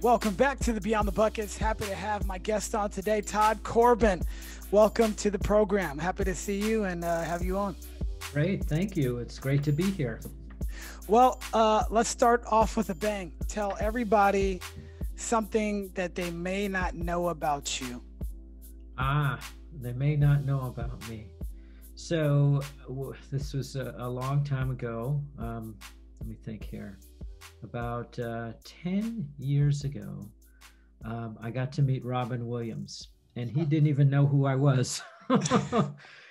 Welcome back to the Beyond the Buckets. Happy to have my guest on today, Todd Corbin. Welcome to the program. Happy to see you and have you on. Great, thank you. It's great to be here. Well, let's start off with a bang. Tell everybody something that they may not know about you. They may not know about me. So this was a long time ago. Let me think here. About 10 years ago, I got to meet Robin Williams, and he didn't even know who I was,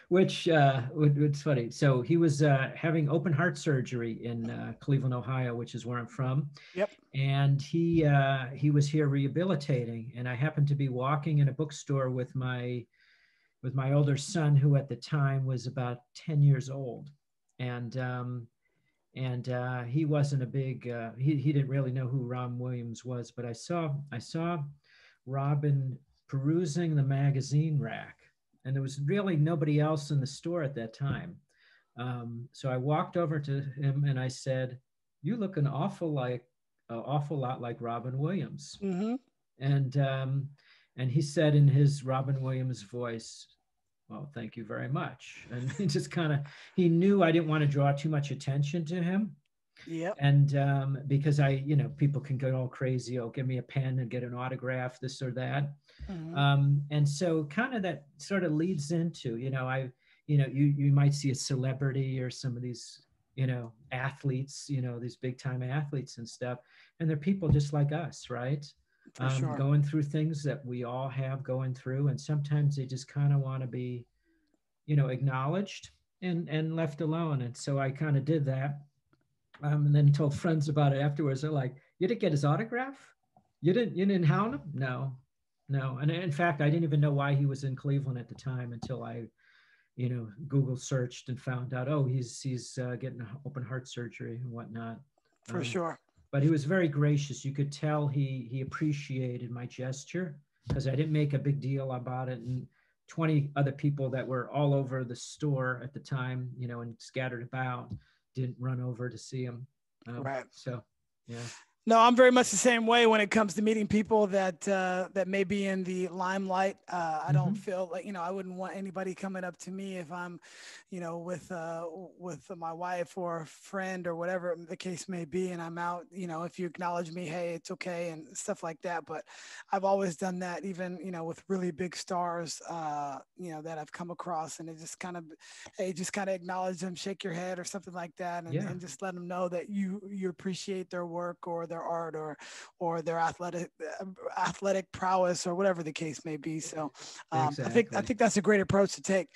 which it's funny. So he was having open heart surgery in Cleveland, Ohio, which is where I'm from. Yep. And he was here rehabilitating, and I happened to be walking in a bookstore with my older son, who at the time was about 10 years old, and he wasn't a big, he didn't really know who Robin Williams was, but I saw Robin perusing the magazine rack, and there was really nobody else in the store at that time. So I walked over to him and I said, "You look an awful lot like Robin Williams." Mm-hmm. And he said in his Robin Williams voice, "Well, thank you very much." And he just he knew I didn't want to draw too much attention to him. Yep. And because people can go all crazy, oh, give me a pen and get an autograph, this or that. Mm-hmm. And so that sort of leads into, you might see a celebrity or some of these, athletes, these big time athletes and stuff. And they're people just like us, right? For sure. Going through things that we all have going through, and sometimes they just kind of want to be, acknowledged and left alone. And so I kind of did that, and then told friends about it afterwards. They're like, "You didn't get his autograph? You didn't hound him?" No. And in fact, I didn't even know why he was in Cleveland at the time until I, Google searched and found out, oh, he's getting open heart surgery and whatnot. For sure. But he was very gracious. You could tell he appreciated my gesture, because I didn't make a big deal about it. And 20 other people that were all over the store at the time, and scattered about, didn't run over to see him. Right. So, yeah. No, I'm very much the same way when it comes to meeting people that may be in the limelight. I don't feel like, I wouldn't want anybody coming up to me if I'm, with my wife or a friend or whatever the case may be, and I'm out, if you acknowledge me, hey, it's okay, and stuff like that. But I've always done that, even, with really big stars, that I've come across, and it just kind of acknowledge them, shake your head or something like that, and just let them know that you appreciate their work or their art or their athletic prowess or whatever the case may be. So Exactly. I think that's a great approach to take.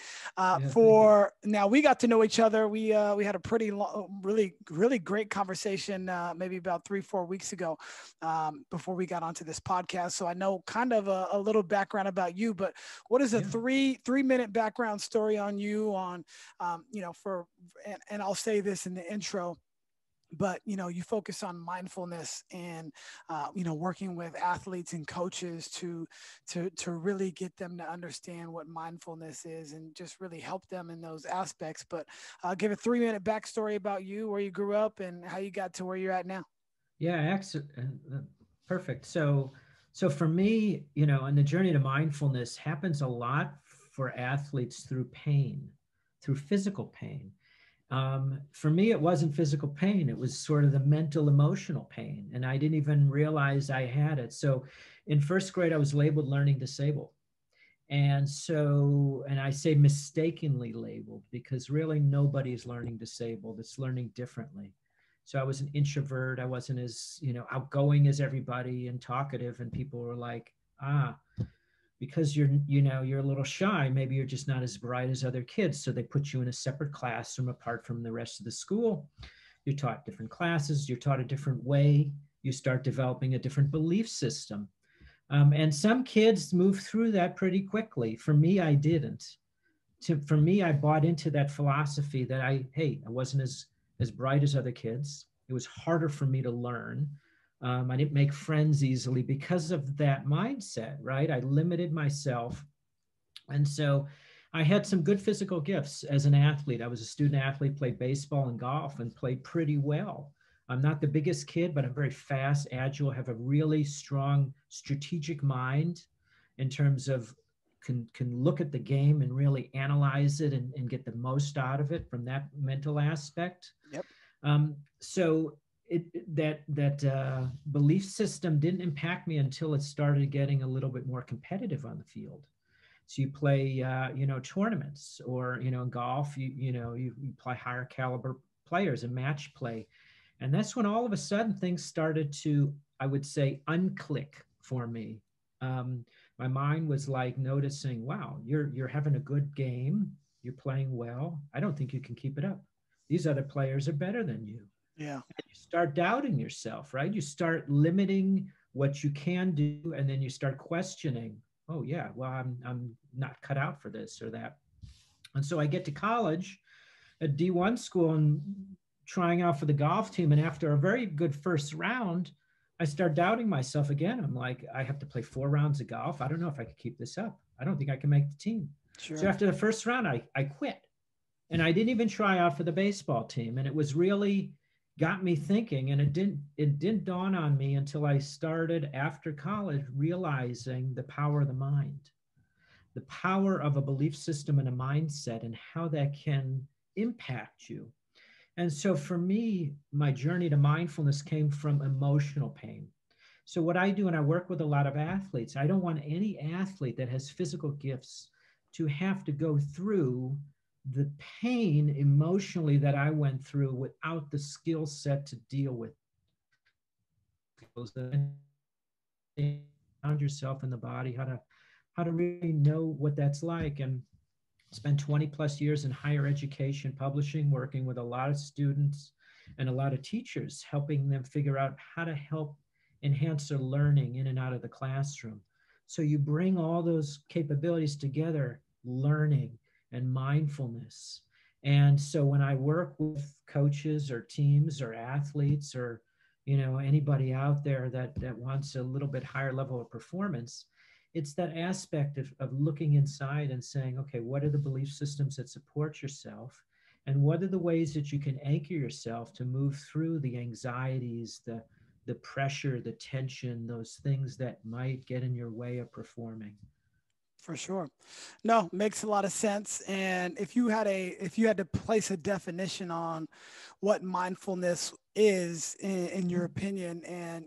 Now we got to know each other. We had a pretty long, really great conversation maybe about 3-4 weeks ago before we got onto this podcast. So I know kind of a little background about you, but what is a 3-minute background story on you and I'll say this in the intro, but you focus on mindfulness and working with athletes and coaches to really get them to understand what mindfulness is and just really help them in those aspects. But give a 3-minute backstory about you, where you grew up and how you got to where you're at now. Yeah, perfect. So for me, and the journey to mindfulness happens a lot for athletes through pain, through physical pain. For me, it wasn't physical pain. It was sort of the mental, emotional pain. And I didn't even realize I had it. So in first grade, I was labeled learning disabled. And I say mistakenly labeled, because really nobody's learning disabled. It's learning differently. So I was an introvert. I wasn't as, outgoing as everybody and talkative. And people were like, because you're a little shy, maybe you're just not as bright as other kids. So they put you in a separate classroom apart from the rest of the school. You're taught different classes. You're taught a different way. You start developing a different belief system. And some kids move through that pretty quickly. For me, I didn't. For me, I bought into that philosophy that I wasn't as bright as other kids. It was harder for me to learn. I didn't make friends easily because of that mindset, right? I limited myself. And so I had some good physical gifts as an athlete. I was a student athlete, played baseball and golf, and played pretty well. I'm not the biggest kid, but I'm very fast, agile, have a really strong strategic mind in terms of can look at the game and really analyze it and get the most out of it from that mental aspect. Yep. So that belief system didn't impact me until it started getting a little bit more competitive on the field. So you play, tournaments, or, in golf, you play higher caliber players and match play. And that's when all of a sudden things started to, I would say, unclick for me. My mind was like noticing, wow, you're having a good game. You're playing well. I don't think you can keep it up. These other players are better than you. Yeah. And you start doubting yourself, right? You start limiting what you can do, and then you start questioning, oh yeah, well, I'm not cut out for this or that. And so I get to college at D1 school and trying out for the golf team. And after a very good first round, I start doubting myself again. I'm like, I have to play 4 rounds of golf. I don't know if I could keep this up. I don't think I can make the team. Sure. So after the first round, I quit. And I didn't even try out for the baseball team. And it was really got me thinking. And it didn't dawn on me until I started after college realizing the power of the mind, the power of a belief system and a mindset, and how that can impact you. And so for me, my journey to mindfulness came from emotional pain. So what I do, and I work with a lot of athletes, I don't want any athlete that has physical gifts to have to go through the pain emotionally that I went through without the skill set to deal with. Found yourself in the body, how to really know what that's like. And spent 20 plus years in higher education, publishing, working with a lot of students and a lot of teachers, helping them figure out how to help enhance their learning in and out of the classroom. So you bring all those capabilities together, learning and mindfulness. And so when I work with coaches or teams or athletes or, anybody out there that wants a little bit higher level of performance, it's that aspect of looking inside and saying, okay, what are the belief systems that support yourself? And what are the ways that you can anchor yourself to move through the anxieties, the pressure, the tension, those things that might get in your way of performing? For sure. No, makes a lot of sense. And if you had to place a definition on what mindfulness is in your opinion, and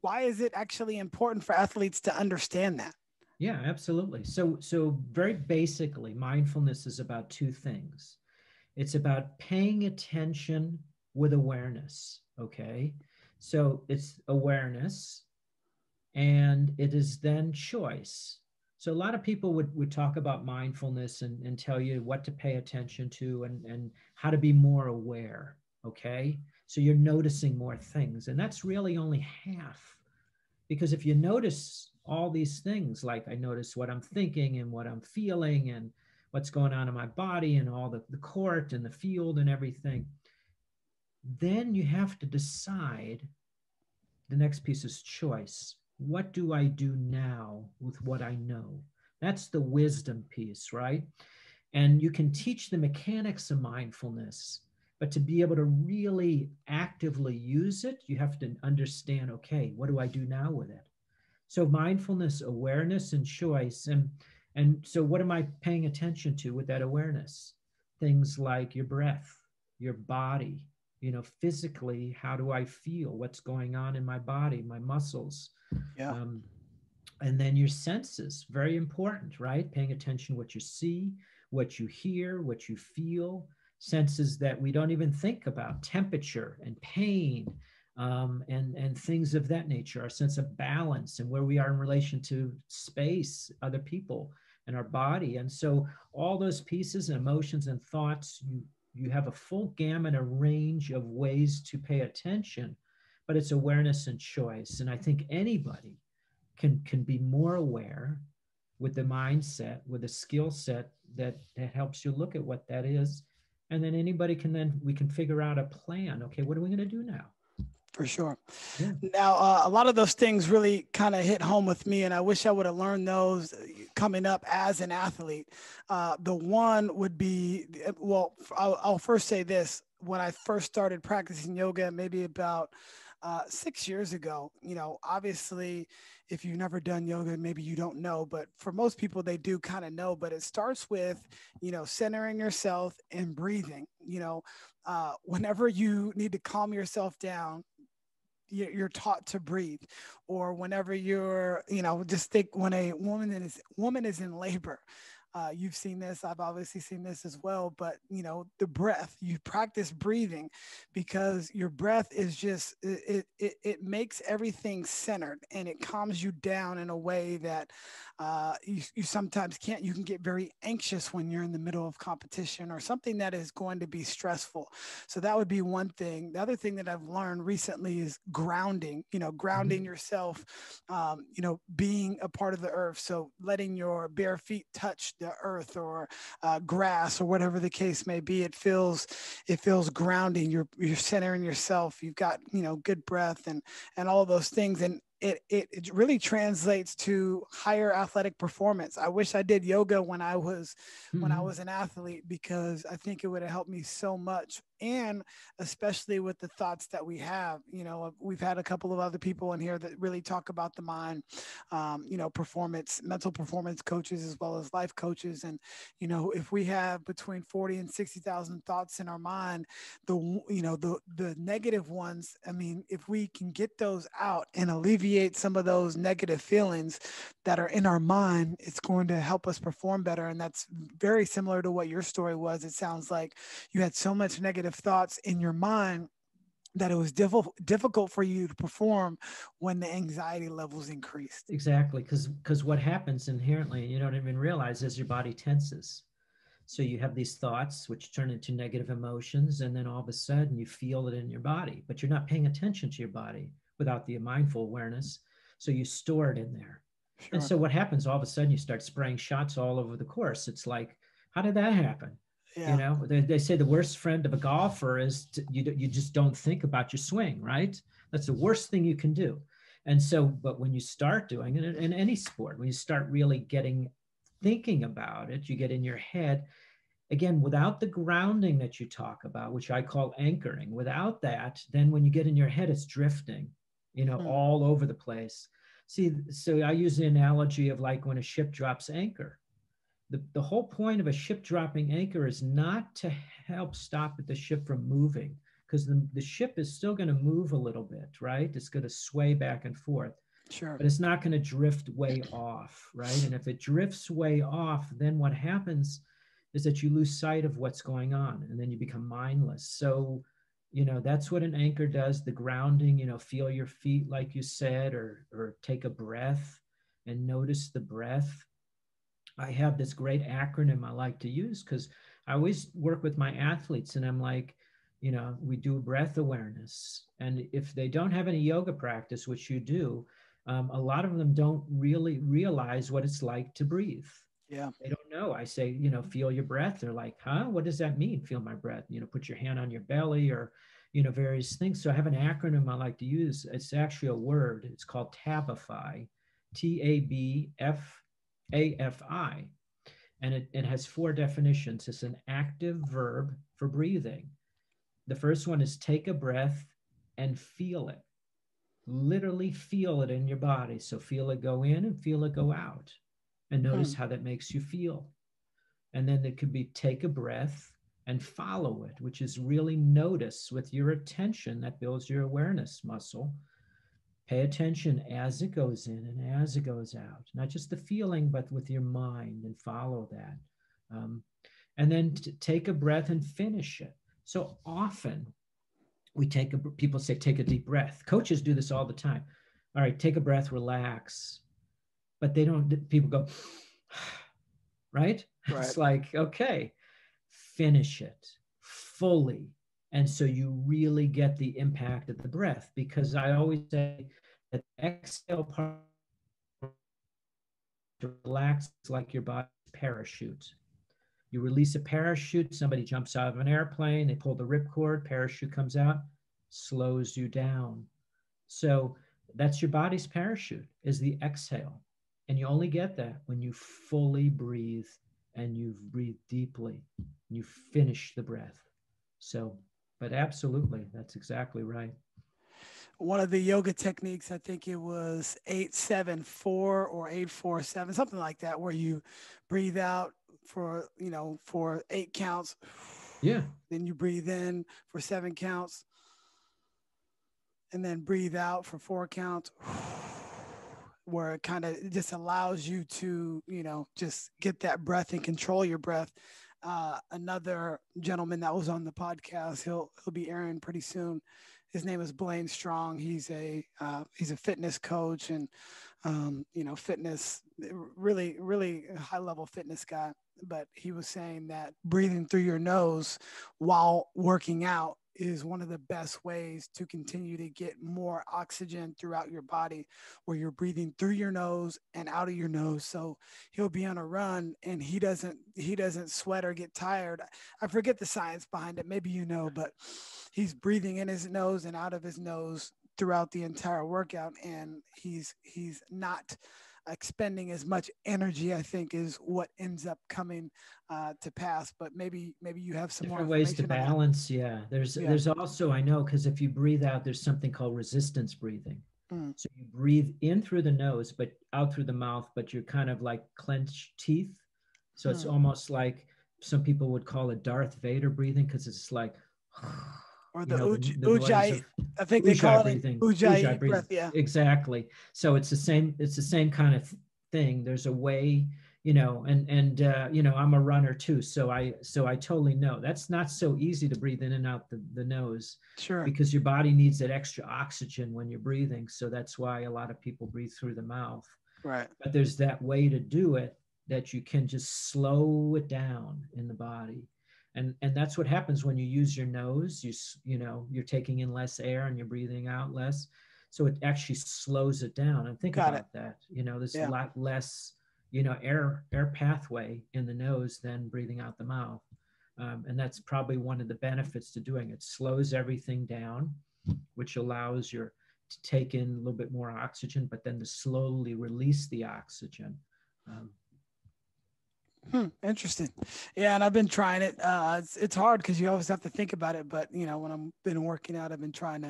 why is it actually important for athletes to understand that? Yeah, absolutely. So very basically, mindfulness is about 2 things. It's about paying attention with awareness. Okay. So it's awareness, and it is then choice. So a lot of people would talk about mindfulness and tell you what to pay attention to and how to be more aware. Okay. So you're noticing more things. And that's really only half. Because if you notice all these things, like I notice what I'm thinking and what I'm feeling and what's going on in my body and all the court and the field and everything, then you have to decide. The next piece is choice. What do I do now with what I know? That's the wisdom piece, right? And you can teach the mechanics of mindfulness, but to be able to really actively use it, you have to understand, okay, what do I do now with it? So mindfulness, awareness, and choice. And so what am I paying attention to with that awareness? Things like your breath, your body, physically, how do I feel? What's going on in my body, my muscles? Yeah. And then your senses, very important, right? Paying attention to what you see, what you hear, what you feel, senses that we don't even think about, temperature and pain, and things of that nature, our sense of balance and where we are in relation to space, other people, and our body. And so all those pieces and emotions and thoughts, you have a full gamut, a range of ways to pay attention, but it's awareness and choice. And I think anybody can be more aware with the mindset, with a skill set that helps you look at what that is. And then we can figure out a plan. Okay, what are we going to do now? For sure. Yeah. Now, a lot of those things really kind of hit home with me, and I wish I would have learned those coming up as an athlete. The one would be, well, I'll first say this. when I first started practicing yoga, maybe about 6 years ago. Obviously, if you've never done yoga, maybe you don't know, but for most people, they do kind of know. But it starts with, centering yourself and breathing. Whenever you need to calm yourself down, you're taught to breathe. Or whenever you're, just think when a woman is in labor. You've seen this. I've obviously seen this as well. But the breath. You practice breathing because your breath is just it makes everything centered, and it calms you down in a way that you sometimes can't. You can get very anxious when you're in the middle of competition or something that is going to be stressful. So that would be one thing. The other thing that I've learned recently is grounding. Grounding yourself. Being a part of the earth. So letting your bare feet touch the earth or grass or whatever the case may be. It feels grounding. You're centering yourself. You've got good breath and all of those things. And it really translates to higher athletic performance. I wish I did yoga when I was an athlete, because I think it would have helped me so much. And especially with the thoughts that we have, we've had a couple of other people in here that really talk about the mind, mental performance coaches, as well as life coaches. And, if we have between 40 and 60,000 thoughts in our mind, the negative ones, I mean, if we can get those out and alleviate some of those negative feelings that are in our mind, it's going to help us perform better. And that's very similar to what your story was. It sounds like you had so much negative thoughts in your mind that it was difficult for you to perform when the anxiety levels increased. Exactly, because what happens inherently, you don't even realize, is your body tenses. So you have these thoughts which turn into negative emotions, and then all of a sudden you feel it in your body, but you're not paying attention to your body without the mindful awareness. So you store it in there. Sure. And so what happens, all of a sudden you start spraying shots all over the course. It's like, how did that happen? Yeah. They say the worst friend of a golfer is you just don't think about your swing, right? That's the worst thing you can do. And so, but when you start doing it in any sport, when you start really thinking about it, you get in your head, again, without the grounding that you talk about, which I call anchoring, without that, then when you get in your head, it's drifting, all over the place. See, so I use the analogy of like when a ship drops anchor. The whole point of a ship dropping anchor is not to help stop the ship from moving, because the ship is still going to move a little bit, right? It's going to sway back and forth. Sure. But it's not going to drift way off, right? And if it drifts way off, then what happens is that you lose sight of what's going on, and then you become mindless. So, that's what an anchor does. The grounding, feel your feet, like you said, or take a breath and notice the breath. I have this great acronym I like to use because I always work with my athletes, and I'm like, we do breath awareness. And if they don't have any yoga practice, which you do, a lot of them don't really realize what it's like to breathe. Yeah. They don't know. I say, feel your breath. They're like, huh? What does that mean? Feel my breath, put your hand on your belly, or, various things. So I have an acronym I like to use. It's actually a word. It's called TABIFY, TABFAFI. And it has 4 definitions. It's an active verb for breathing. The first one is take a breath and feel it. Literally feel it in your body. So feel it go in and feel it go out. And notice how that makes you feel. And then it could be take a breath and follow it, which is really notice with your attention. That builds your awareness muscle. Pay attention as it goes in and as it goes out, not just the feeling, but with your mind, and follow that. And then take a breath and finish it. So often people say, take a deep breath. Coaches do this all the time. All right, take a breath, relax. But people go, right? It's like, okay, finish it fully. And so you really get the impact of the breath, because I always say that the exhale part to relax like your body's parachute. You release a parachute, somebody jumps out of an airplane, they pull the ripcord, parachute comes out, slows you down. So that's your body's parachute, is the exhale. And you only get that when you fully breathe, and you breathe deeply, and you finish the breath. So But absolutely, that's exactly right. One of the yoga techniques, I think it was 8-7-4 or 8-4-7, something like that, where you breathe out for, for 8 counts. Yeah. Then you breathe in for 7 counts, and then breathe out for 4 counts, where it kind of just allows you to, just get that breath and control your breath. Another gentleman that was on the podcast, he'll be airing pretty soon. His name is Blaine Strong. He's a fitness coach and fitness, really, really high level fitness guy. But he was saying that breathing through your nose while working out is one of the best ways to continue to get more oxygen throughout your body, where you're breathing through your nose and out of your nose. So he'll be on a run and he doesn't sweat or get tired. I forget the science behind it. Maybe but he's breathing in his nose and out of his nose throughout the entire workout, and he's not expending as much energy, I think, is what ends up coming to pass. But maybe you have some Different more ways to information on that. balance. Yeah. There's also, I know, because if you breathe out, there's something called resistance breathing. So you breathe in through the nose, but out through the mouth, but you're kind of like clenched teeth. So it's almost like some people would call it Darth Vader breathing, because it's like, or the Ujjayi, I think they call it breathing. Ujjayi breath. Yeah, exactly. So it's the same kind of thing. There's a way, I'm a runner too, so I totally know that's not so easy to breathe in and out the nose. sure. Because your body needs that extra oxygen when you're breathing. So that's why a lot of people breathe through the mouth. Right. But there's that way to do it that you can just slow it down in the body. And that's what happens when you use your nose. You're taking in less air and you're breathing out less. So it actually slows it down. And think about that. There's a lot less, air pathway in the nose than breathing out the mouth. And that's probably one of the benefits to doing it. Slows everything down, which allows you to take in a little bit more oxygen, but then to slowly release the oxygen. Interesting. Yeah, and I've been trying it. It's hard because you always have to think about it. But when I've been working out, I've been trying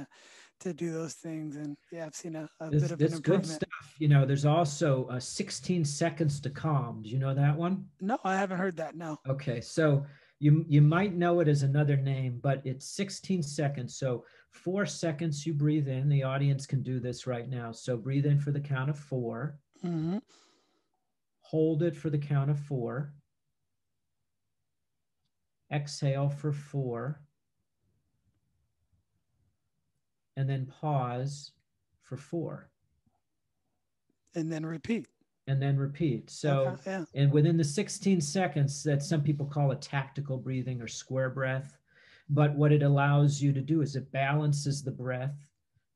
to do those things, and I've seen a bit of an improvement. Good stuff. There's also 16 seconds to calm. Do you know that one? No, I haven't heard that. No. Okay, so you might know it as another name, but it's 16 seconds. So 4 seconds you breathe in. The audience can do this right now. So breathe in for the count of 4. Mm-hmm. Hold it for the count of 4. Exhale for 4. And then pause for 4. And then repeat. So, and within the 16 seconds, that some people call it tactical breathing or square breath. But what it allows you to do is it balances the breath,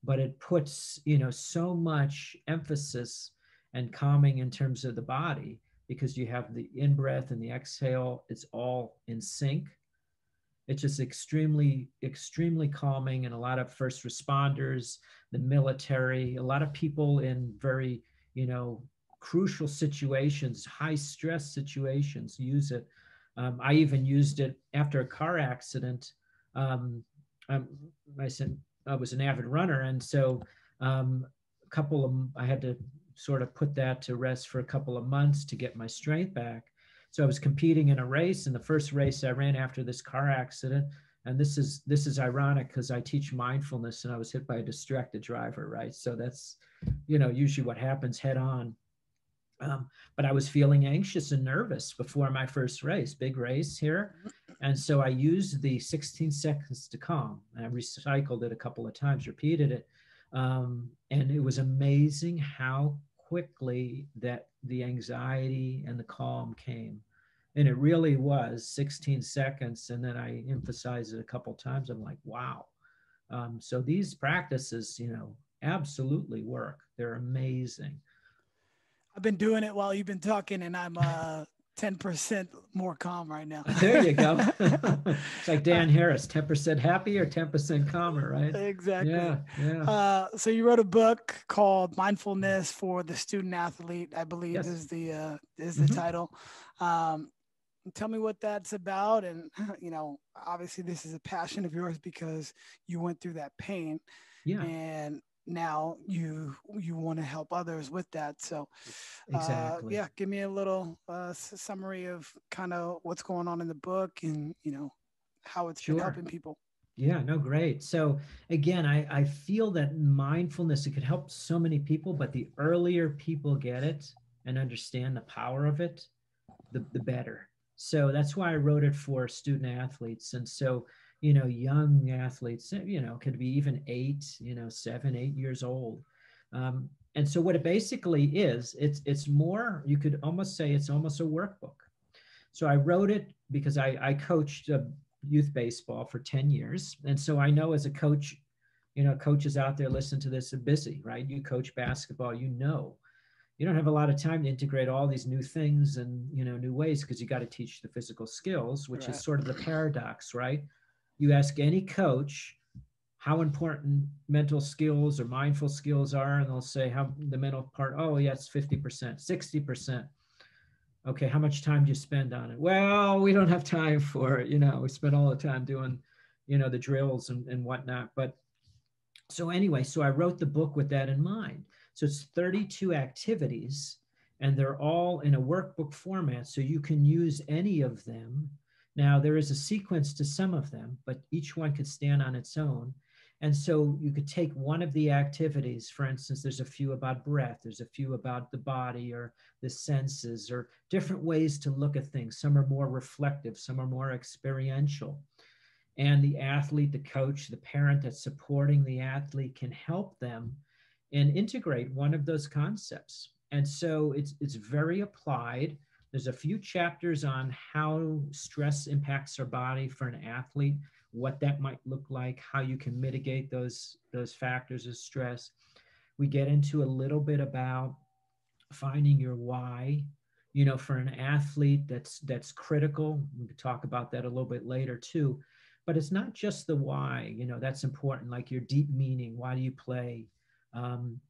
but it puts, so much emphasis and calming in terms of the body, because you have the in-breath and the exhale. It's all in sync. It's just extremely, extremely calming. And a lot of first responders, the military, a lot of people in very, crucial situations, high stress situations use it. I even used it after a car accident. I said I was an avid runner. And so I had to sort of put that to rest for a couple of months to get my strength back. So I was competing in a race, and the first race I ran after this car accident. And this is ironic because I teach mindfulness, and I was hit by a distracted driver, right? So that's, usually what happens head on. But I was feeling anxious and nervous before my first race, big race here. And so I used the 16 seconds to calm. I recycled it a couple of times, repeated it. And it was amazing how quickly that the anxiety and the calm came. And it really was 16 seconds. And then I emphasized it a couple of times. I'm like, wow. So these practices, absolutely work. They're amazing. I've been doing it while you've been talking, and I'm 10% more calm right now. There you go. It's like Dan Harris, 10% happy or 10% calmer, right? Exactly. Yeah. So you wrote a book called Mindfulness for the Student Athlete, I believe. Yes. is the title. Tell me what that's about. And, obviously this is a passion of yours because you went through that pain, Yeah, and now you want to help others with that. So, exactly. yeah, give me a little summary of kind of what's going on in the book, and, how it's been Sure. helping people. Yeah, no, great. So again, I feel that mindfulness, it could help so many people, but the earlier people get it and understand the power of it, the better. So that's why I wrote it for student athletes. And so, young athletes, could be even 7, 8 years old. And so what it basically is, it's more, you could almost say it's almost a workbook. So I wrote it because I coached youth baseball for 10 years. And so I know as a coach, coaches out there listen to this are busy, right? You coach basketball, you don't have a lot of time to integrate all these new things and new ways, because you got to teach the physical skills, which is Right. sort of the paradox, right? You ask any coach how important mental skills or mindful skills are, and they'll say how the mental part, oh yeah, it's 50%, 60%. Okay, how much time do you spend on it? Well, we don't have time for it. We spend all the time doing the drills and whatnot. But so anyway, so I wrote the book with that in mind. So it's 32 activities, and they're all in a workbook format, so you can use any of them. Now, there is a sequence to some of them, but each one could stand on its own. And so you could take one of the activities. For instance, there's a few about breath, there's a few about the body or the senses, or different ways to look at things. Some are more reflective, some are more experiential. And the athlete, the coach, the parent that's supporting the athlete can help them and integrate one of those concepts. And so it's very applied. There's a few chapters on how stress impacts our body for an athlete, what that might look like, how you can mitigate those factors of stress. We get into a little bit about finding your why. For an athlete, that's critical. We could talk about that a little bit later too. But it's not just the why, that's important, like your deep meaning. Why do you play?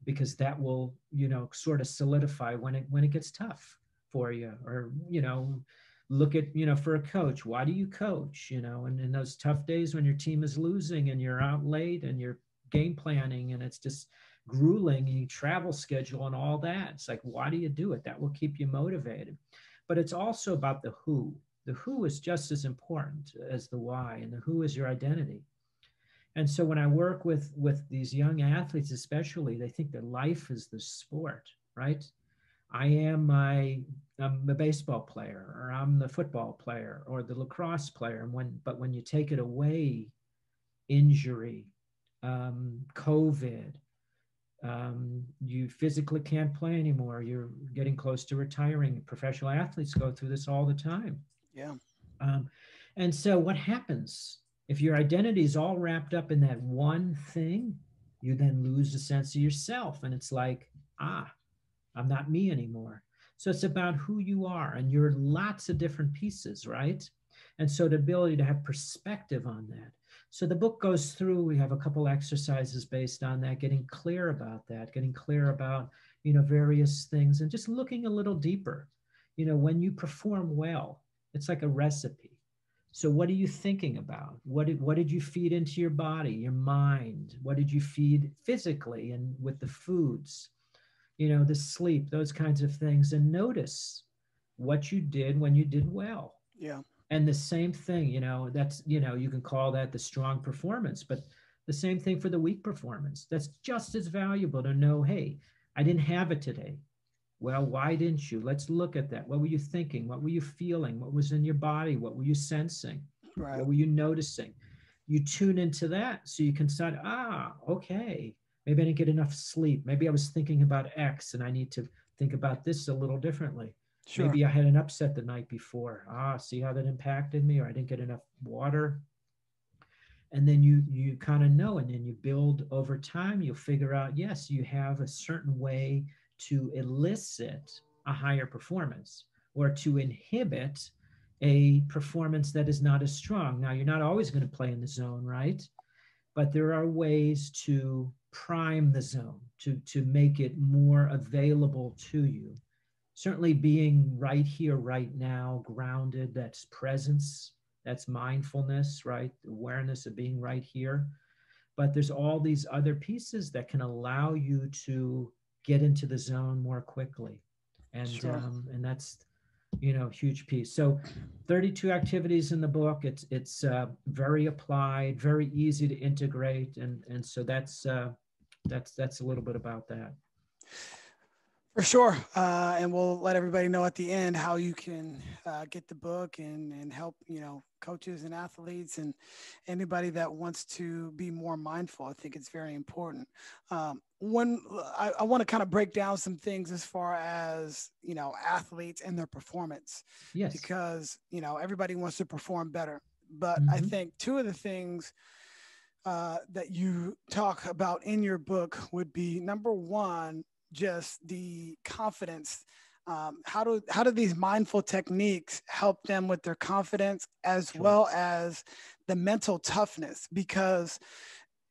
Because that will, sort of solidify when it gets tough for you. Or, look at, for a coach, why do you coach? And in those tough days when your team is losing and you're out late and you're game planning and it's just grueling, you travel schedule and all that. It's like, why do you do it? That will keep you motivated. But it's also about the who. The who is just as important as the why, and the who is your identity. And so when I work with these young athletes, especially, they think their life is the sport, right? I'm the baseball player, or I'm the football player, or the lacrosse player. But when you take it away, injury, COVID, you physically can't play anymore. You're getting close to retiring. Professional athletes go through this all the time. Yeah. Um, and so what happens if your identity is all wrapped up in that one thing? You then lose a sense of yourself. And it's like, I'm not me anymore. So it's about who you are, and you're lots of different pieces, right? And so the ability to have perspective on that. So the book goes through, we have a couple exercises based on that, getting clear about that, getting clear about, various things, and just looking a little deeper. When you perform well, it's like a recipe. So what are you thinking about? What did you feed into your body, your mind? What did you feed physically and with the foods? The sleep, those kinds of things, and notice what you did when you did well. Yeah. And the same thing, that's, you can call that the strong performance, but the same thing for the weak performance. That's just as valuable to know, hey, I didn't have it today. Well, why didn't you? Let's look at that. What were you thinking? What were you feeling? What was in your body? What were you sensing? Right. What were you noticing? You tune into that so you can start, okay, maybe I didn't get enough sleep. Maybe I was thinking about X and I need to think about this a little differently. Sure. Maybe I had an upset the night before. See how that impacted me, or I didn't get enough water. And then you kind of know, and then you build over time. You'll figure out, yes, you have a certain way to elicit a higher performance, or to inhibit a performance that is not as strong. Now, you're not always going to play in the zone, right? But there are ways to prime the zone, to make it more available to you. certainly being right here, right now, grounded, that's presence, that's mindfulness, right? Awareness of being right here. But there's all these other pieces that can allow you to get into the zone more quickly. Sure. And that's, huge piece. So 32 activities in the book. It's very applied, very easy to integrate. And so that's a little bit about that. For sure. And we'll let everybody know at the end how you can get the book and help, coaches and athletes and anybody that wants to be more mindful. I think it's very important. I want to kind of break down some things as far as, athletes and their performance, Yes. because, everybody wants to perform better. But I Mm-hmm. think two of the things that you talk about in your book would be, number one, just the confidence. How do these mindful techniques help them with their confidence as Sure. well as the mental toughness? Because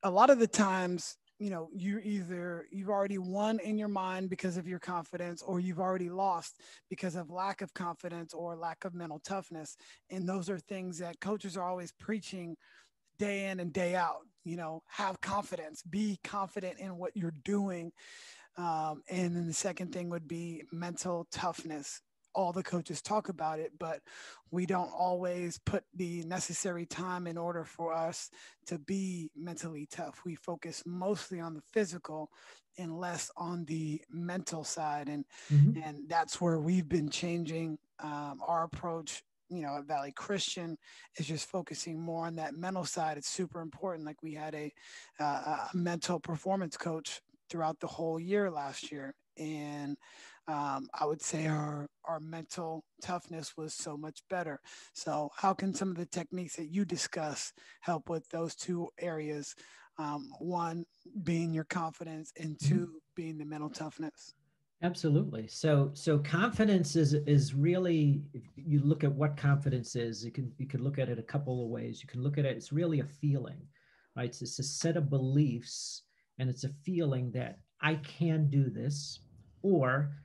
a lot of the times, you've already won in your mind because of your confidence, or you've already lost because of lack of confidence or lack of mental toughness. And those are things that coaches are always preaching day in and day out. Have confidence, be confident in what you're doing. And then the second thing would be mental toughness. All the coaches talk about it, but we don't always put the necessary time in order for us to be mentally tough. We focus mostly on the physical and less on the mental side. Mm-hmm. And that's where we've been changing our approach. At Valley Christian is just focusing more on that mental side. It's super important. Like we had a mental performance coach throughout the whole year last year. And I would say our mental toughness was so much better. So how can some of the techniques that you discuss help with those two areas? One being your confidence, and Mm-hmm. two being the mental toughness. Absolutely. So confidence is really, if you look at what confidence is, you can look at it a couple of ways. You can look at it, it's really a feeling, right? It's a set of beliefs, and it's a feeling that I can do this, or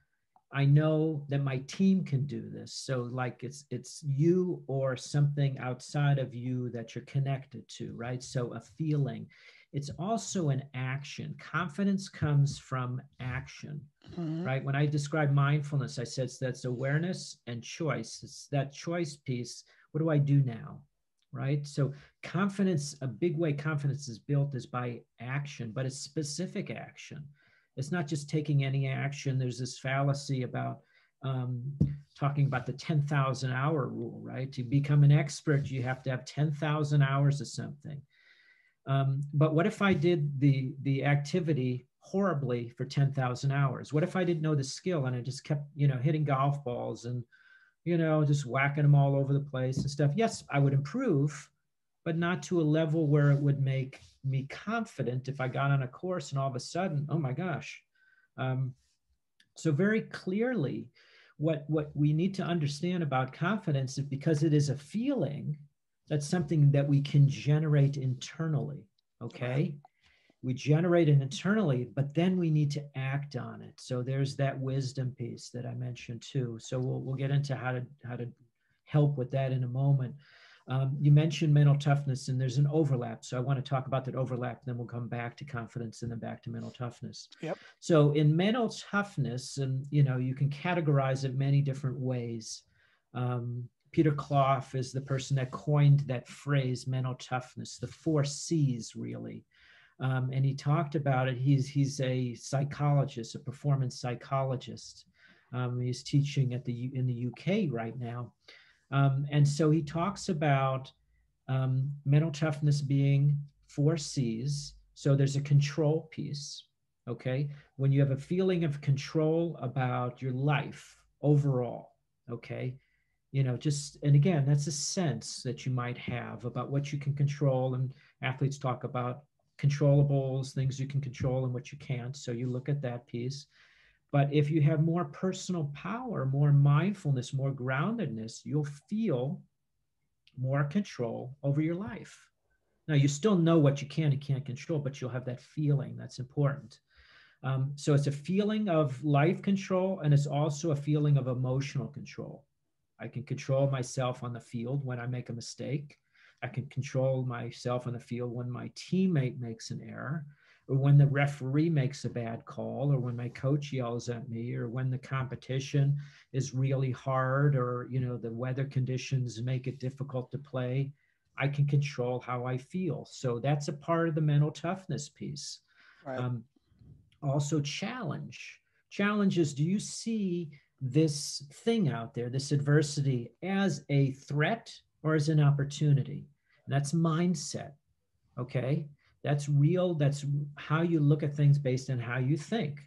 I know that my team can do this. So like it's you or something outside of you that you're connected to, right? So a feeling. It's also an action. Confidence comes from action, Mm-hmm. right? When I describe mindfulness, I said that's awareness and choice. It's that choice piece. What do I do now? Right? So confidence, a big way confidence is built is by action, but it's specific action. It's not just taking any action. There's this fallacy about talking about the 10,000 hour rule, right? To become an expert, you have to have 10,000 hours of something. But what if I did the activity horribly for 10,000 hours? What if I didn't know the skill and I just kept, hitting golf balls and, just whacking them all over the place and stuff? Yes, I would improve, but not to a level where it would make me confident if I got on a course and all of a sudden, oh my gosh. So very clearly, what we need to understand about confidence is because it is a feeling, that's something that we can generate internally. Right. Okay. We generate it internally, but then we need to act on it. So there's that wisdom piece that I mentioned too. So we'll get into how to help with that in a moment. You mentioned mental toughness, and there's an overlap. So I want to talk about that overlap, then we'll come back to confidence and then back to mental toughness. Yep. So in mental toughness, and you can categorize it many different ways. Peter Clough is the person that coined that phrase, mental toughness, the 4 C's really. And he talked about it. He's a psychologist, a performance psychologist. He's teaching in the UK right now. And so he talks about mental toughness being 4 C's. So there's a control piece, okay? When you have a feeling of control about your life overall, okay? And again, that's a sense that you might have about what you can control. And athletes talk about controllables, things you can control and what you can't. So you look at that piece. But if you have more personal power, more mindfulness, more groundedness, you'll feel more control over your life. Now, you still know what you can and can't control, but you'll have that feeling. That's important. So it's a feeling of life control, and it's also a feeling of emotional control. I can control myself on the field when I make a mistake. I can control myself on the field when my teammate makes an error, or when the referee makes a bad call, or when my coach yells at me, or when the competition is really hard, or the weather conditions make it difficult to play. I can control how I feel. So that's a part of the mental toughness piece. Right. Um, Also, challenge. Challenge is, do you see this thing out there, this adversity, as a threat or as an opportunity? And that's mindset. Okay. That's real. That's how you look at things based on how you think.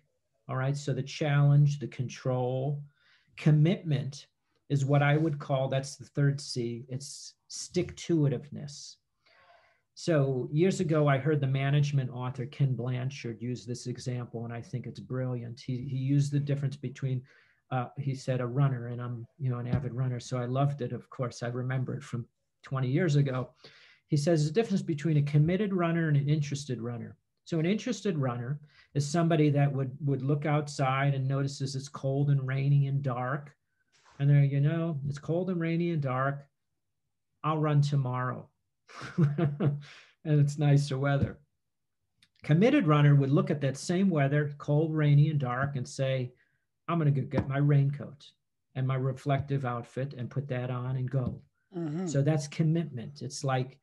All right. So the challenge, the control, commitment is what I would call, that's the third C. It's stick to itiveness. So years ago, I heard the management author Ken Blanchard use this example, and I think it's brilliant. He used the difference between, he said, a runner, and I'm an avid runner, so I loved it. Of course, I remember it from 20 years ago. He says the difference between a committed runner and an interested runner. So an interested runner is somebody that would look outside and notices it's cold and rainy and dark, and they're, it's cold and rainy and dark. I'll run tomorrow. And it's nicer weather. Committed runner would look at that same weather, cold, rainy, and dark, and say, I'm going to go get my raincoat and my reflective outfit and put that on and go. Mm-hmm. So that's commitment. It's like,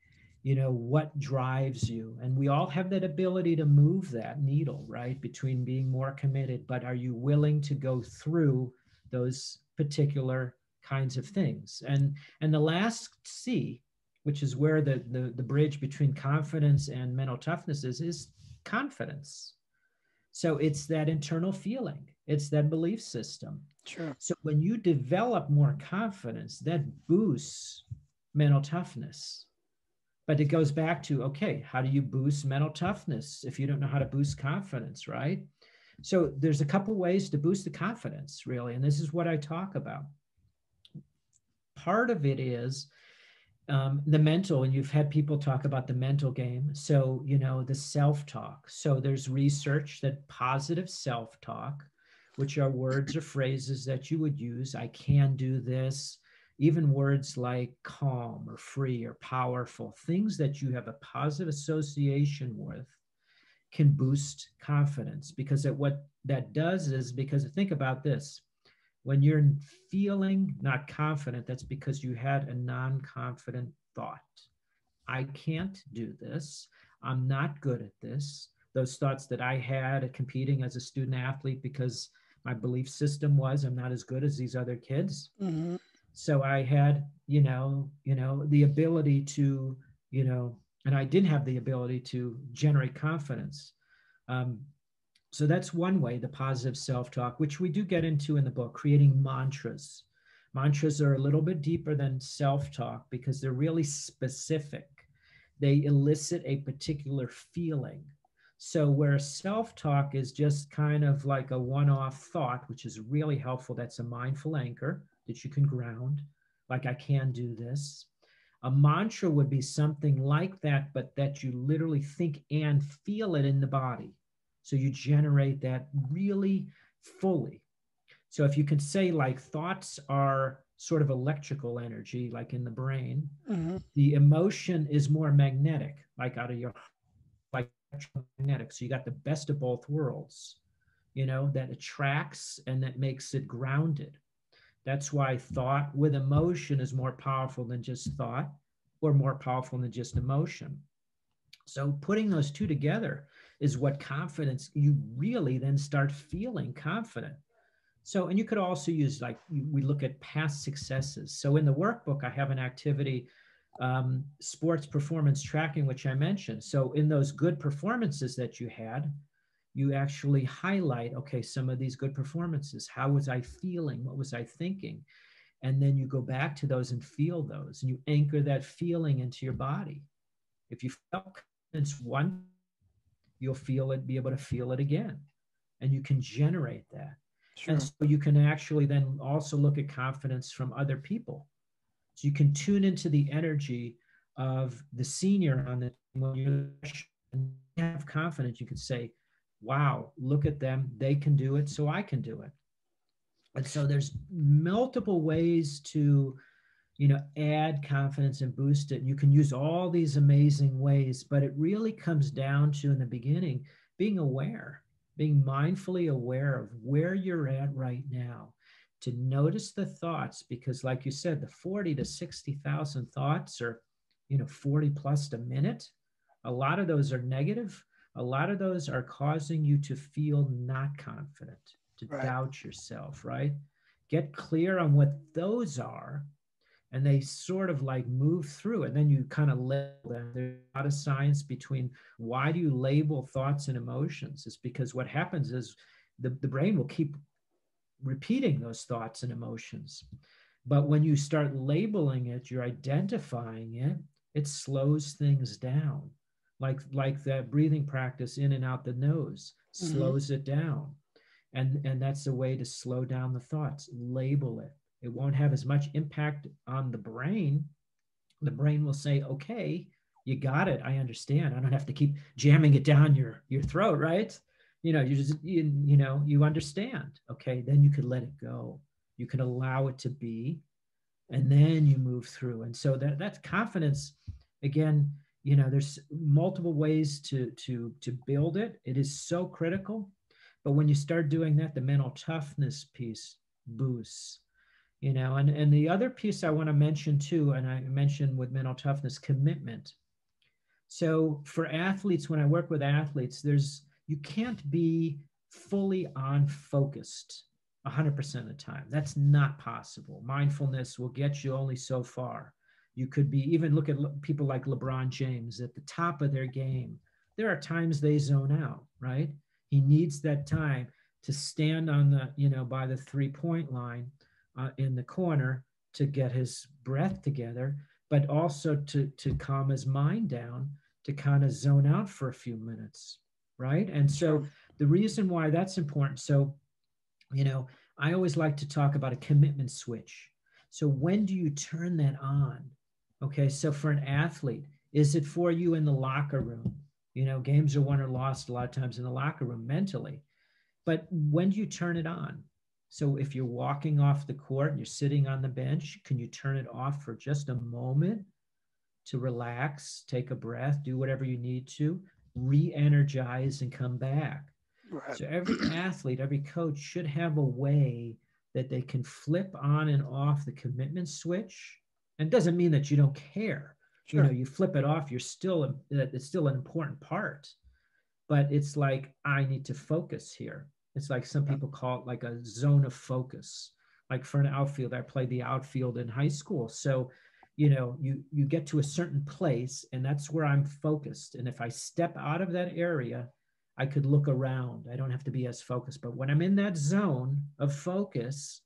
what drives you? And we all have that ability to move that needle, right? Between being more committed, but are you willing to go through those particular kinds of things? And the last C, which is where the bridge between confidence and mental toughness is confidence. So it's that internal feeling. It's that belief system. Sure. So when you develop more confidence, that boosts mental toughness. But it goes back to, okay, how do you boost mental toughness if you don't know how to boost confidence, right? So there's a couple ways to boost the confidence, really. And this is what I talk about. Part of it is the mental, and you've had people talk about the mental game. So, the self-talk. So there's research that positive self-talk, which are words or phrases that you would use. I can do this. Even words like calm or free or powerful, things that you have a positive association with, can boost confidence. Because what that does is, because think about this, when you're feeling not confident, that's because you had a non-confident thought. I can't do this. I'm not good at this. Those thoughts that I had competing as a student athlete, because my belief system was I'm not as good as these other kids. Mm-hmm. So I had, the ability to, and I didn't have the ability to generate confidence. So that's one way, the positive self-talk, which we do get into in the book, creating mantras. Mantras are a little bit deeper than self-talk because they're really specific. They elicit a particular feeling. So where self-talk is just kind of like a one-off thought, which is really helpful, that's a mindful anchor that you can ground, like I can do this. A mantra would be something like that, but that you literally think and feel it in the body. So you generate that really fully. So if you can say, like, thoughts are sort of electrical energy, like in the brain, mm-hmm. The emotion is more magnetic, like out of your, like electromagnetic. So you got the best of both worlds, that attracts and that makes it grounded. That's why thought with emotion is more powerful than just thought, or more powerful than just emotion. So putting those two together is what confidence, you really then start feeling confident. So, and you could also use, like, we look at past successes. So in the workbook, I have an activity, sports performance tracking, which I mentioned. So in those good performances that you had, you actually highlight, okay, some of these good performances. How was I feeling? What was I thinking? And then you go back to those and feel those, and you anchor that feeling into your body. If you felt confidence one, you'll feel it, be able to feel it again. And you can generate that. Sure. And so you can actually then also look at confidence from other people. So you can tune into the energy of the senior on the team. When you have confidence, you can say, wow, look at them. They can do it, so I can do it. And so there's multiple ways to, add confidence and boost it. You can use all these amazing ways, but it really comes down to, in the beginning, being aware, being mindfully aware of where you're at right now, to notice the thoughts, because like you said, the 40 to 60,000 thoughts are, 40 plus a minute. A lot of those are negative. A lot of those are causing you to feel not confident, to Right. doubt yourself, right? Get clear on what those are, and they sort of like move through it. And then you kind of label them. There's a lot of science between why do you label thoughts and emotions? It's because what happens is the brain will keep repeating those thoughts and emotions. But when you start labeling it, you're identifying it, it slows things down. Like that breathing practice in and out the nose slows it down. And that's a way to slow down the thoughts. Label it. It won't have as much impact on the brain. The brain will say, okay, you got it. I understand. I don't have to keep jamming it down your throat, right? You understand. Okay, then you could let it go. You can allow it to be, and then you move through. And so that's confidence. Again, there's multiple ways to build it. It is so critical. But when you start doing that, the mental toughness piece boosts. And the other piece I want to mention too, and I mentioned with mental toughness, commitment. So for athletes, when I work with athletes, you can't be fully on focused 100% of the time. That's not possible. Mindfulness will get you only so far. You could be, even look at people like LeBron James at the top of their game. There are times they zone out, right? He needs that time to stand on the, by the 3-point line in the corner to get his breath together, but also to calm his mind down, to kind of zone out for a few minutes, right? And so the reason why that's important, so, I always like to talk about a commitment switch. So when do you turn that on? Okay, so for an athlete, is it for you in the locker room? Games are won or lost a lot of times in the locker room mentally. But when do you turn it on? So if you're walking off the court and you're sitting on the bench, can you turn it off for just a moment to relax, take a breath, do whatever you need to, re-energize and come back? Right. So every athlete, every coach should have a way that they can flip on and off the commitment switch. And it doesn't mean that you don't care. Sure. You flip it off, it's still an important part. But it's like, I need to focus here. It's like some people call it like a zone of focus. Like for an outfield, I played the outfield in high school. So, you get to a certain place and that's where I'm focused. And if I step out of that area, I could look around. I don't have to be as focused. But when I'm in that zone of focus,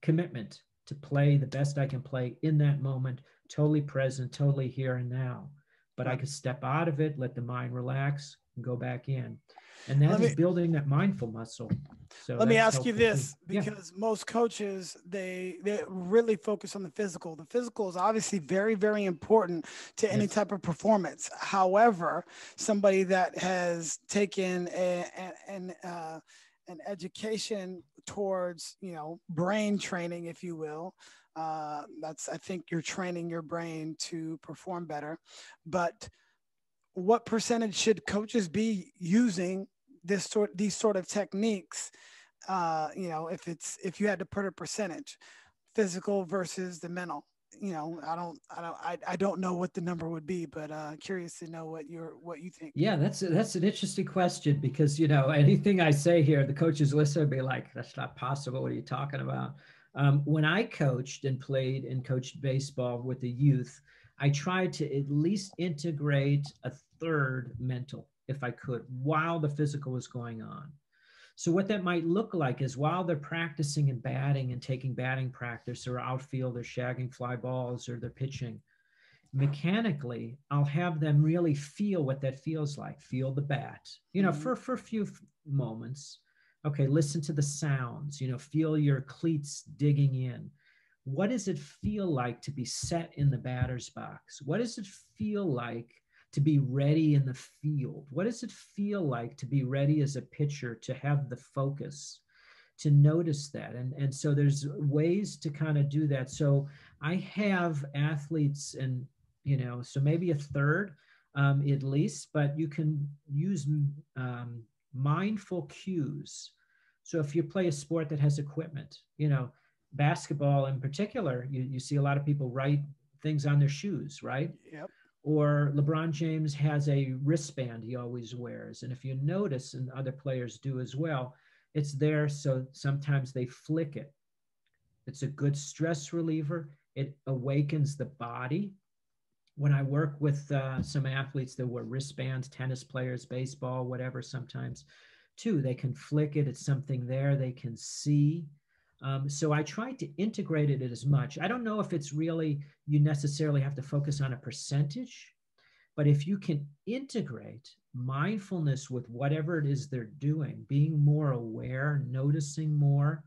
commitment to play the best I can play in that moment, totally present, totally here and now. But I could step out of it, let the mind relax, and go back in. And that is building that mindful muscle. So let me ask you this, too. because most coaches, they really focus on the physical. The physical is obviously very, very important to any type of performance. However, somebody that has taken an education towards, brain training, if you will, I think you're training your brain to perform better. But what percentage should coaches be using these sort of techniques? If you had to put a percentage, physical versus the mental, I don't know what the number would be, but curious to know what you think. Yeah, that's an interesting question, because anything I say here, the coaches listen and be like, "That's not possible. What are you talking about?" When I coached and played and coached baseball with the youth, I tried to at least integrate a third mental, if I could, while the physical was going on. So what that might look like is, while they're practicing and batting and taking batting practice, or outfield, or shagging fly balls, or they're pitching, mechanically, I'll have them really feel what that feels like. Feel the bat, for a few moments. Okay, listen to the sounds, feel your cleats digging in. What does it feel like to be set in the batter's box? What does it feel like to be ready in the field? What does it feel like to be ready as a pitcher, to have the focus, to notice that? And so there's ways to kind of do that. So I have athletes, and, so maybe a third at least, but you can use mindful cues. So if you play a sport that has equipment, basketball in particular, you see a lot of people write things on their shoes, right? Yep. Or LeBron James has a wristband he always wears. And if you notice, and other players do as well, it's there. So sometimes they flick it. It's a good stress reliever. It awakens the body. When I work with some athletes that wear wristbands, tennis players, baseball, whatever, sometimes too, they can flick it. It's something there they can see. So I try to integrate it as much. I don't know if it's really, you necessarily have to focus on a percentage, but if you can integrate mindfulness with whatever it is they're doing, being more aware, noticing more,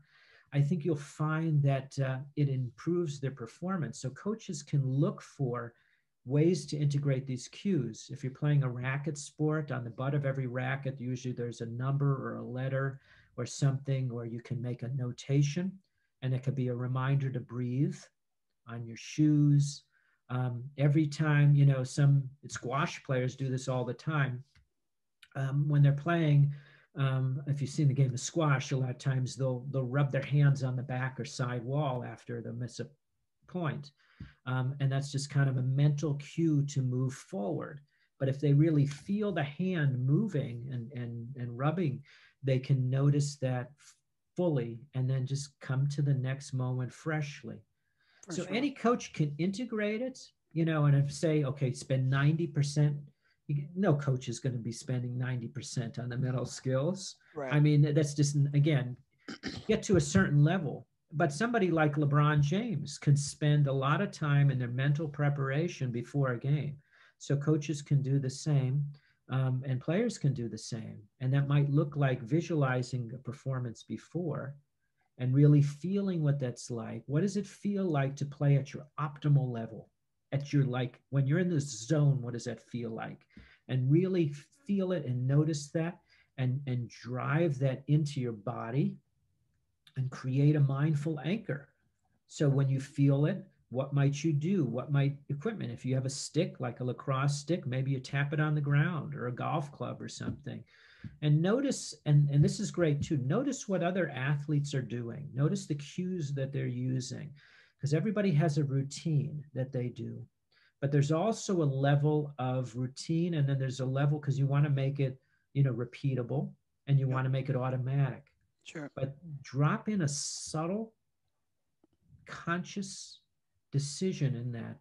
I think you'll find that it improves their performance. So coaches can look for ways to integrate these cues. If you're playing a racket sport, on the butt of every racket, usually there's a number or a letter or something, or you can make a notation, and it could be a reminder to breathe on your shoes. Every time, some squash players do this all the time. When they're playing, if you've seen the game of squash, a lot of times they'll rub their hands on the back or side wall after they miss a point. And that's just kind of a mental cue to move forward. But if they really feel the hand moving and rubbing, they can notice that fully and then just come to the next moment freshly. So sure, any coach can integrate it, and if say, okay, spend 90%, no coach is going to be spending 90% on the mental skills. Right. I mean, that's just, again, get to a certain level. But somebody like LeBron James can spend a lot of time in their mental preparation before a game. So coaches can do the same, and players can do the same. And that might look like visualizing a performance before and really feeling what that's like. What does it feel like to play at your optimal level? At your, like, when you're in this zone, what does that feel like? And really feel it and notice that, and drive that into your body and create a mindful anchor. So when you feel it, what might you do? What might equipment? If you have a stick, like a lacrosse stick, maybe you tap it on the ground, or a golf club or something. And notice, and this is great too, notice what other athletes are doing. Notice the cues that they're using, because everybody has a routine that they do. But there's also a level of routine, and then there's a level, because you want to make it, repeatable, and you want to make it automatic. Sure. But drop in a subtle, conscious decision in that,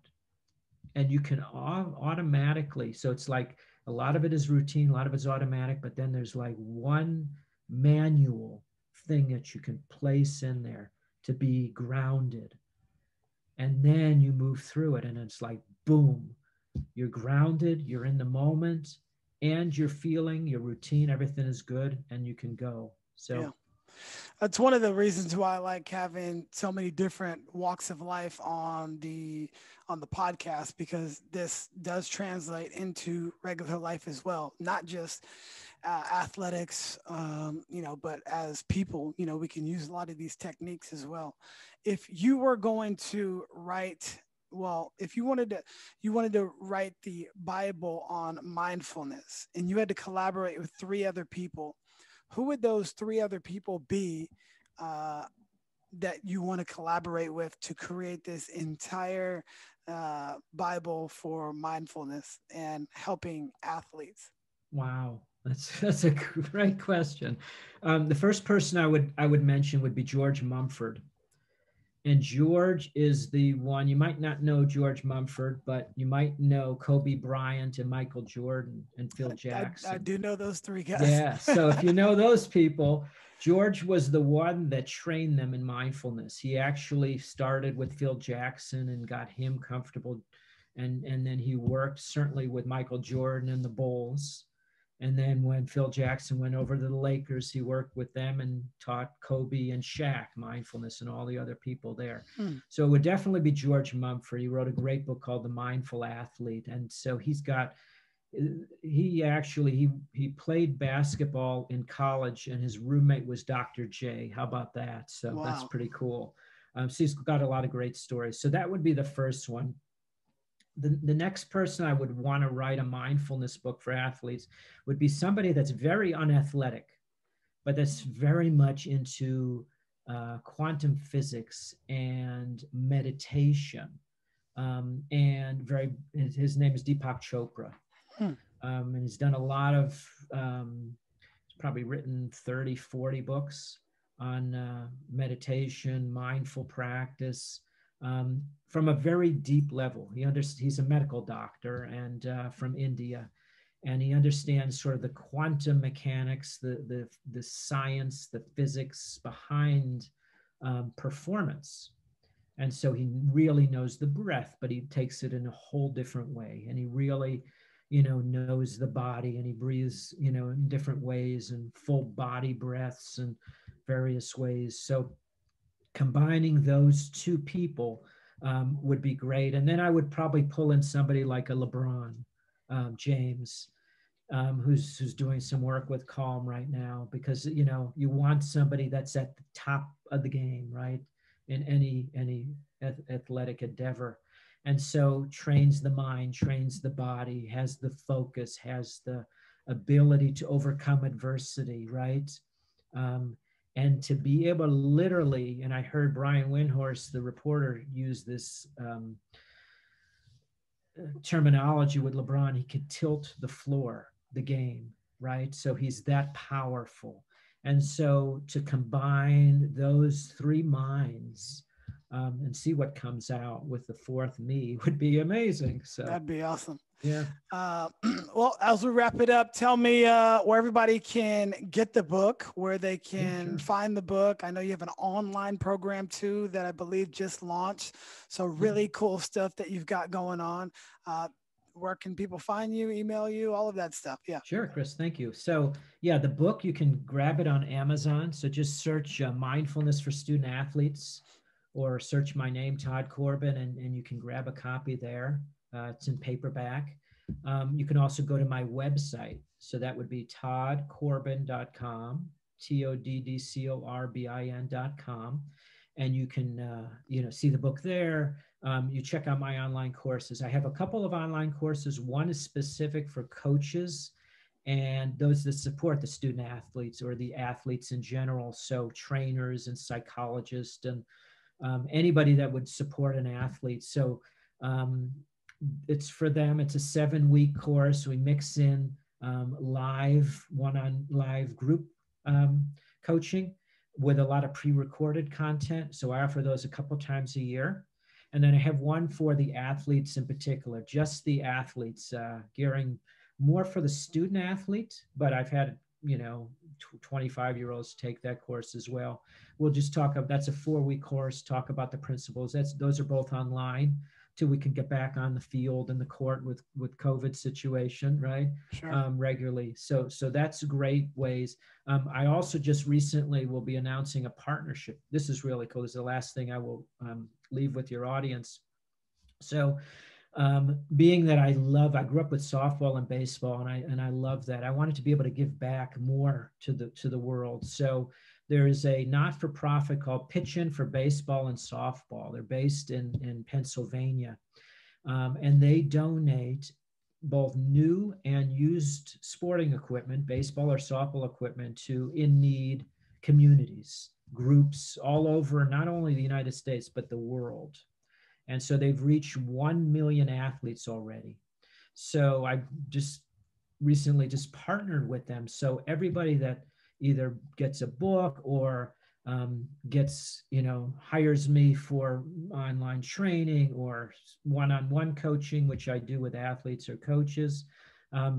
and you can automatically, so it's like a lot of it is routine, a lot of it's automatic, but then there's like one manual thing that you can place in there to be grounded. And then you move through it, and it's like, boom, you're grounded, you're in the moment, and you're feeling your routine, everything is good, and you can go. So yeah. That's one of the reasons why I like having so many different walks of life on the podcast, because this does translate into regular life as well, not just athletics, but as people, we can use a lot of these techniques as well. If you were going to write, if you wanted to write the Bible on mindfulness, and you had to collaborate with 3 other people, who would those 3 other people be that you want to collaborate with to create this entire Bible for mindfulness and helping athletes? Wow, that's a great question. The first person I would mention would be George Mumford. And George is the one, you might not know George Mumford, but you might know Kobe Bryant and Michael Jordan and Phil Jackson. I do know those 3 guys. Yeah, so if you know those people, George was the one that trained them in mindfulness. He actually started with Phil Jackson and got him comfortable. And then he worked certainly with Michael Jordan and the Bulls. And then when Phil Jackson went over to the Lakers, he worked with them and taught Kobe and Shaq mindfulness and all the other people there. So it would definitely be George Mumford. He wrote a great book called The Mindful Athlete. And so he's got he played basketball in college, and his roommate was Dr. J. How about that? So that's Wow. pretty cool. So he's got a lot of great stories. So that would be the first one. The next person I would want to write a mindfulness book for athletes would be somebody that's very unathletic, but that's very much into quantum physics and meditation. And his name is Deepak Chopra. Hmm. And he's done a lot of, he's probably written 30, 40 books on meditation, mindful practice, from a very deep level. He's a medical doctor and from India, and he understands sort of the quantum mechanics, the science, the physics behind performance. And so he really knows the breath, but he takes it in a whole different way. And he really, knows the body, and he breathes, in different ways, and full body breaths and various ways. So combining those two people would be great. And then I would probably pull in somebody like a LeBron James, who's doing some work with Calm right now, because you want somebody that's at the top of the game, right, in any athletic endeavor. And so trains the mind, trains the body, has the focus, has the ability to overcome adversity, right? And to be able to literally, and I heard Brian Windhorst, the reporter, use this terminology with LeBron. He could tilt the floor, the game, right? So he's that powerful. And so to combine those three minds and see what comes out with the fourth me would be amazing. So That'd be awesome. yeah. Well, as we wrap it up, tell me where everybody can get the book, where they can find the book. I know you have an online program too that I believe just launched. So really cool stuff that you've got going on. Where can people find you, email you, all of that stuff? Yeah. Sure, Chris. Thank you. So yeah, the book, you can grab it on Amazon. So just search Mindfulness for Student Athletes, or search my name, Todd Corbin, and you can grab a copy there. It's in paperback. You can also go to my website. So that would be toddcorbin.com, TODDCORBIN.com. And you can, see the book there. You check out my online courses. I have a couple of online courses. One is specific for coaches and those that support the student athletes or the athletes in general. So trainers and psychologists and anybody that would support an athlete. So it's for them. It's a 7-week course. We mix in live group coaching with a lot of pre-recorded content. So I offer those a couple times a year. And then I have one for the athletes in particular, just the athletes, gearing more for the student athlete, but I've had 25-year-olds take that course as well. We'll just that's a 4-week course, talk about the principles. Those are both online till we can get back on the field and the court with COVID situation, right? Sure. Regularly. So that's great ways. I also just recently will be announcing a partnership. This is really cool. This is the last thing I will leave with your audience. So being that I grew up with softball and baseball, and I love that. I wanted to be able to give back more to the world. So there is a not-for-profit called Pitch In for Baseball and Softball. They're based in Pennsylvania, and they donate both new and used sporting equipment, baseball or softball equipment, to in-need communities, groups all over, not only the United States, but the world. And so they've reached 1 million athletes already. So I just recently just partnered with them. So everybody that either gets a book or hires me for online training or one-on-one coaching, which I do with athletes or coaches, a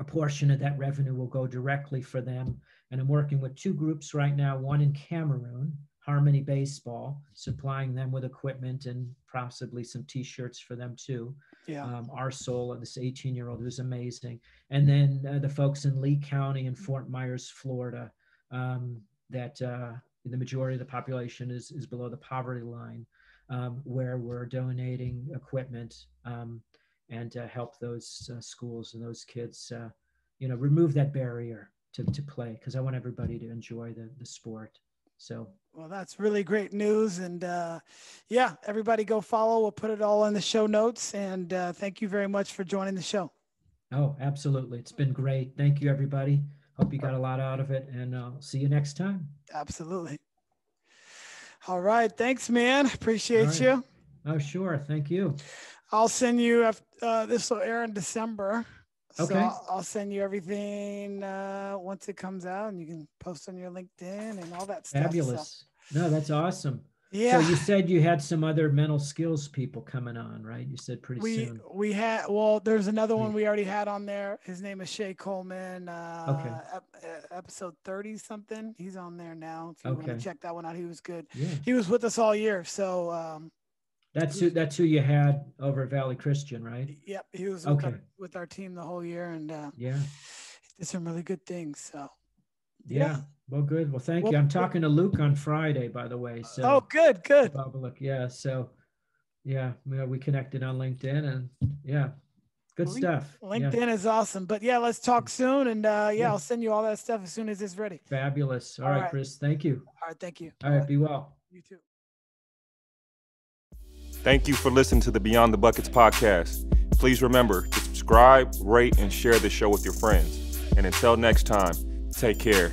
portion of that revenue will go directly for them. And I'm working with 2 groups right now, one in Cameroon, Harmony Baseball, supplying them with equipment and possibly some t-shirts for them too. Yeah. Our soul, this 18-year-old who's amazing. And then the folks in Lee County and Fort Myers, Florida, that the majority of the population is below the poverty line, where we're donating equipment and help those schools and those kids, remove that barrier to play, because I want everybody to enjoy the sport. So. Well, that's really great news. And yeah, everybody go follow. We'll put it all in the show notes. And thank you very much for joining the show. Oh, absolutely. It's been great. Thank you, everybody. Hope you got a lot out of it, and I'll see you next time. Absolutely. All right. Thanks, man. Appreciate you. Oh, sure. Thank you. I'll send you, this will air in December. So okay. I'll send you everything once it comes out, and you can post on your LinkedIn and all that stuff. Fabulous. So. No, that's awesome. Yeah. So you said you had some other mental skills people coming on, right? You said pretty soon. We had, well, there's another one we already had on there. His name is Shay Coleman. Okay. Episode 30 something. He's on there now. If you want to check that one out, he was good. Yeah. He was with us all year. So that's who you had over at Valley Christian, right? Yep. He was with our team the whole year, and yeah, did some really good things. So yeah. Well, good. Well, thank you. I'm talking to Luke on Friday, by the way. So oh, good. Public. Yeah. So yeah, we connected on LinkedIn, and yeah, good stuff. LinkedIn is awesome. But yeah, let's talk soon. And I'll send you all that stuff as soon as it's ready. Fabulous. All right, Chris. Thank you. All right. Thank you. All right. Be well. You too. Thank you for listening to the Beyond the Buckets podcast. Please remember to subscribe, rate, and share the show with your friends. And until next time, take care.